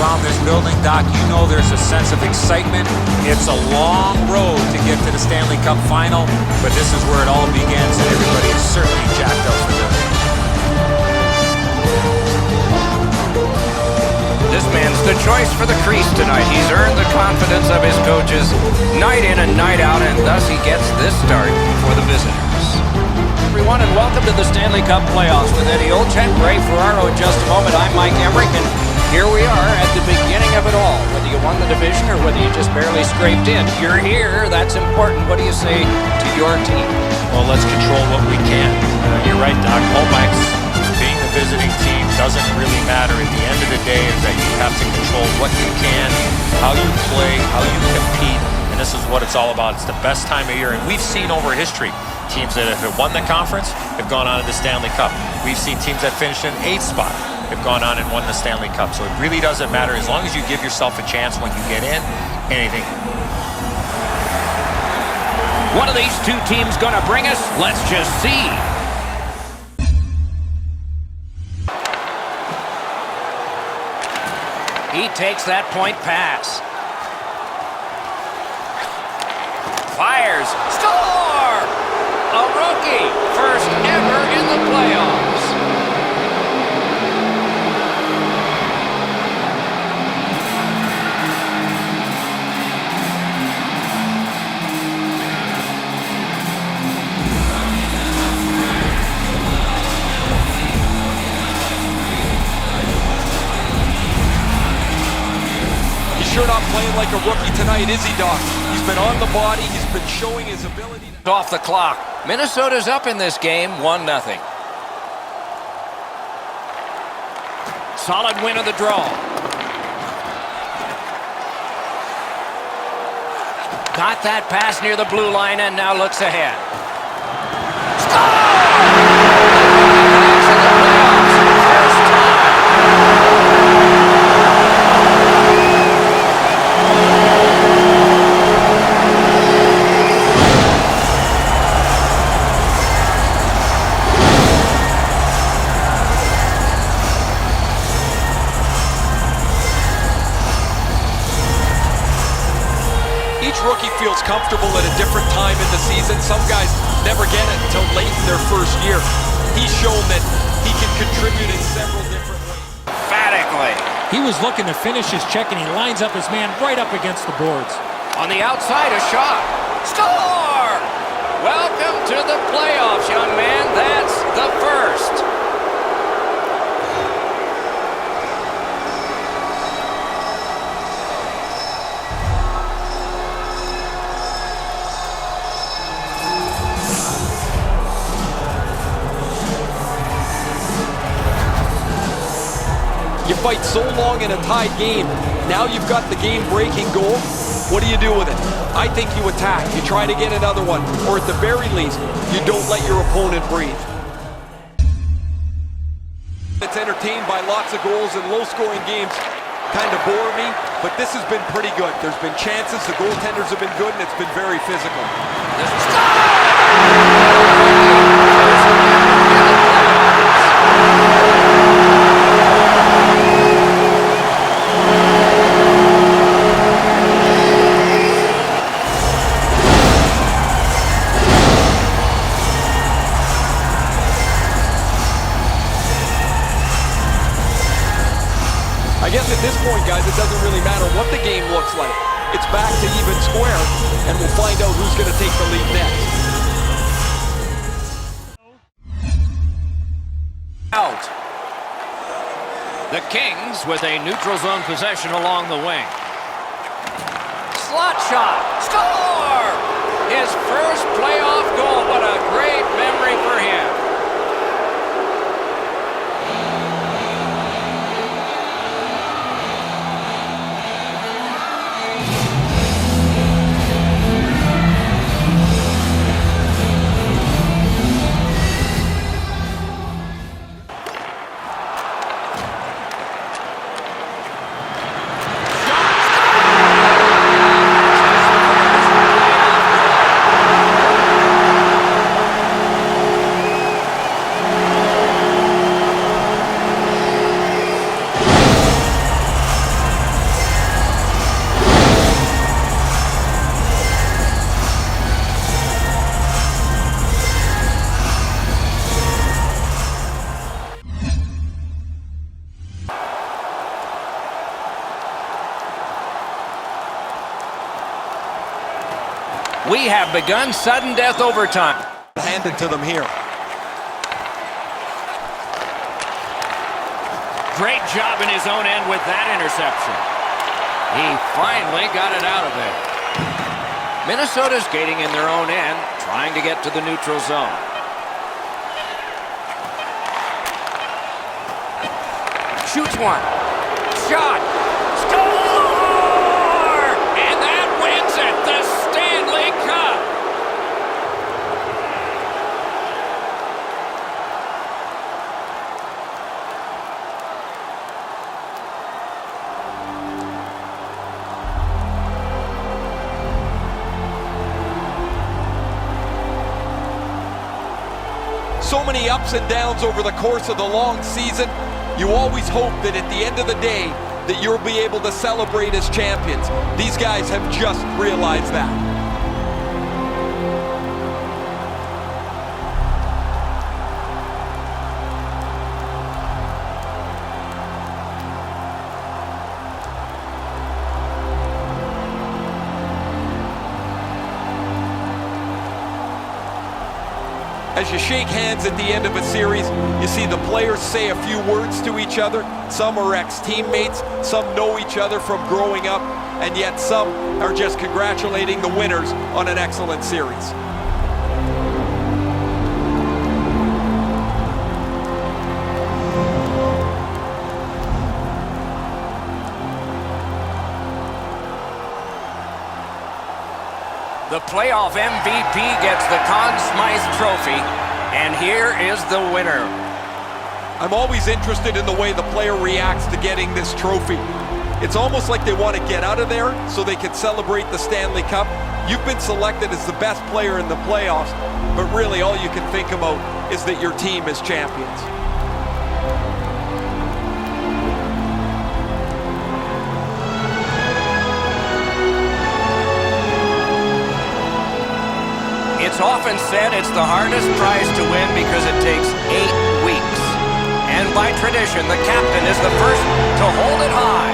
around this building, Doc, you know there's a sense of excitement. It's a long road to get to the Stanley Cup final, but this is where it all begins, and everybody is certainly jacked up for this. This man's the choice for the crease tonight. He's earned the confidence of his coaches night in and night out, and thus he gets this start for the visitors. Everyone, and welcome to the Stanley Cup playoffs with Eddie Olczyk, Ray Ferraro in just a moment. I'm Mike Emmerich, and here we are at the beginning of it all. Whether you won the division or whether you just barely scraped in, you're here. That's important. What do you say to your team? Well, let's control what we can. You're right, Doc. Lomax, being the visiting team, doesn't really matter. At the end of the day, is that you have to control what you can, how you play, how you compete, and this is what it's all about. It's the best time of year, and we've seen over history teams that have won the conference have gone on to the Stanley Cup. We've seen teams that finished in 8th spot have gone on and won the Stanley Cup. So it really doesn't matter. As long as you give yourself a chance when you get in, anything. What are these two teams going to bring us? Let's just see. He takes that point pass. Fires. Score! A rookie. First ever in the playoffs. He's sure not playing like a rookie tonight, is he, Doc? He's been on the body. He's been showing his ability. Off the clock. Minnesota's up in this game, 1-0. Solid win of the draw. Got that pass near the blue line and now looks ahead. Rookie feels comfortable at a different time in the season. Some guys never get it until late in their first year. He's shown that he can contribute in several different ways. Emphatically. He was looking to finish his check, and he lines up his man right up against the boards. On the outside, a shot. Score! Welcome to the playoffs, young man. That's the first. You fight so long in a tied game. Now you've got the game-breaking goal. What do you do with it? I think you attack. You try to get another one. Or at the very least, you don't let your opponent breathe. It's entertained by lots of goals and low-scoring games. Kind of bore me, but this has been pretty good. There's been chances. The goaltenders have been good, and it's been very physical. I guess at this point, guys, it doesn't really matter what the game looks like. It's back to even square, and we'll find out who's going to take the lead next. Out. The Kings with a neutral zone possession along the wing. Slot shot. Score! His first playoff goal. What a great memory for him. We have begun sudden death overtime. Hand it to them here. Great job in his own end with that interception. He finally got it out of there. Minnesota's skating in their own end, trying to get to the neutral zone. Shoots one. Shot. Score! And that wins it, the Stanley Cup. So many ups and downs over the course of the long season. You always hope that at the end of the day that you'll be able to celebrate as champions. These guys have just realized that. As you shake hands at the end of a series, you see the players say a few words to each other. Some are ex-teammates, some know each other from growing up, and yet some are just congratulating the winners on an excellent series. The playoff MVP gets the Conn Smythe Trophy, and here is the winner. I'm always interested in the way the player reacts to getting this trophy. It's almost like they want to get out of there so they can celebrate the Stanley Cup. You've been selected as the best player in the playoffs, but really all you can think about is that your team is champions. It's often said it's the hardest prize to win because it takes 8 weeks. And by tradition, the captain is the first to hold it high.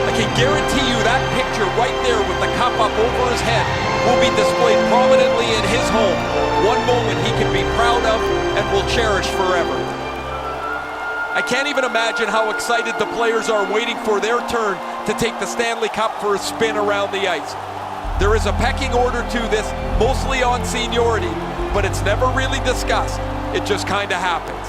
I can guarantee you that picture right there with the cup up over his head will be displayed prominently in his home. One moment he can be proud of and will cherish forever. I can't even imagine how excited the players are waiting for their turn to take the Stanley Cup for a spin around the ice. There is a pecking order to this, mostly on seniority, but it's never really discussed. It just kind of happens.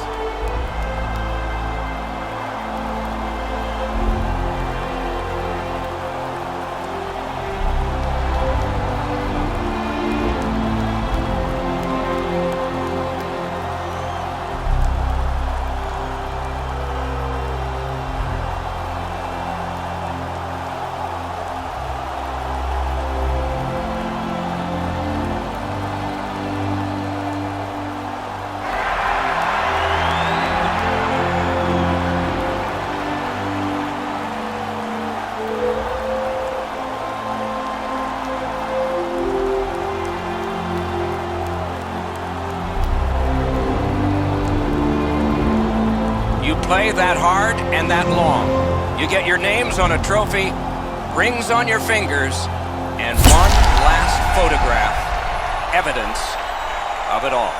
You play that hard and that long. You get your names on a trophy, rings on your fingers, and one last photograph, evidence of it all.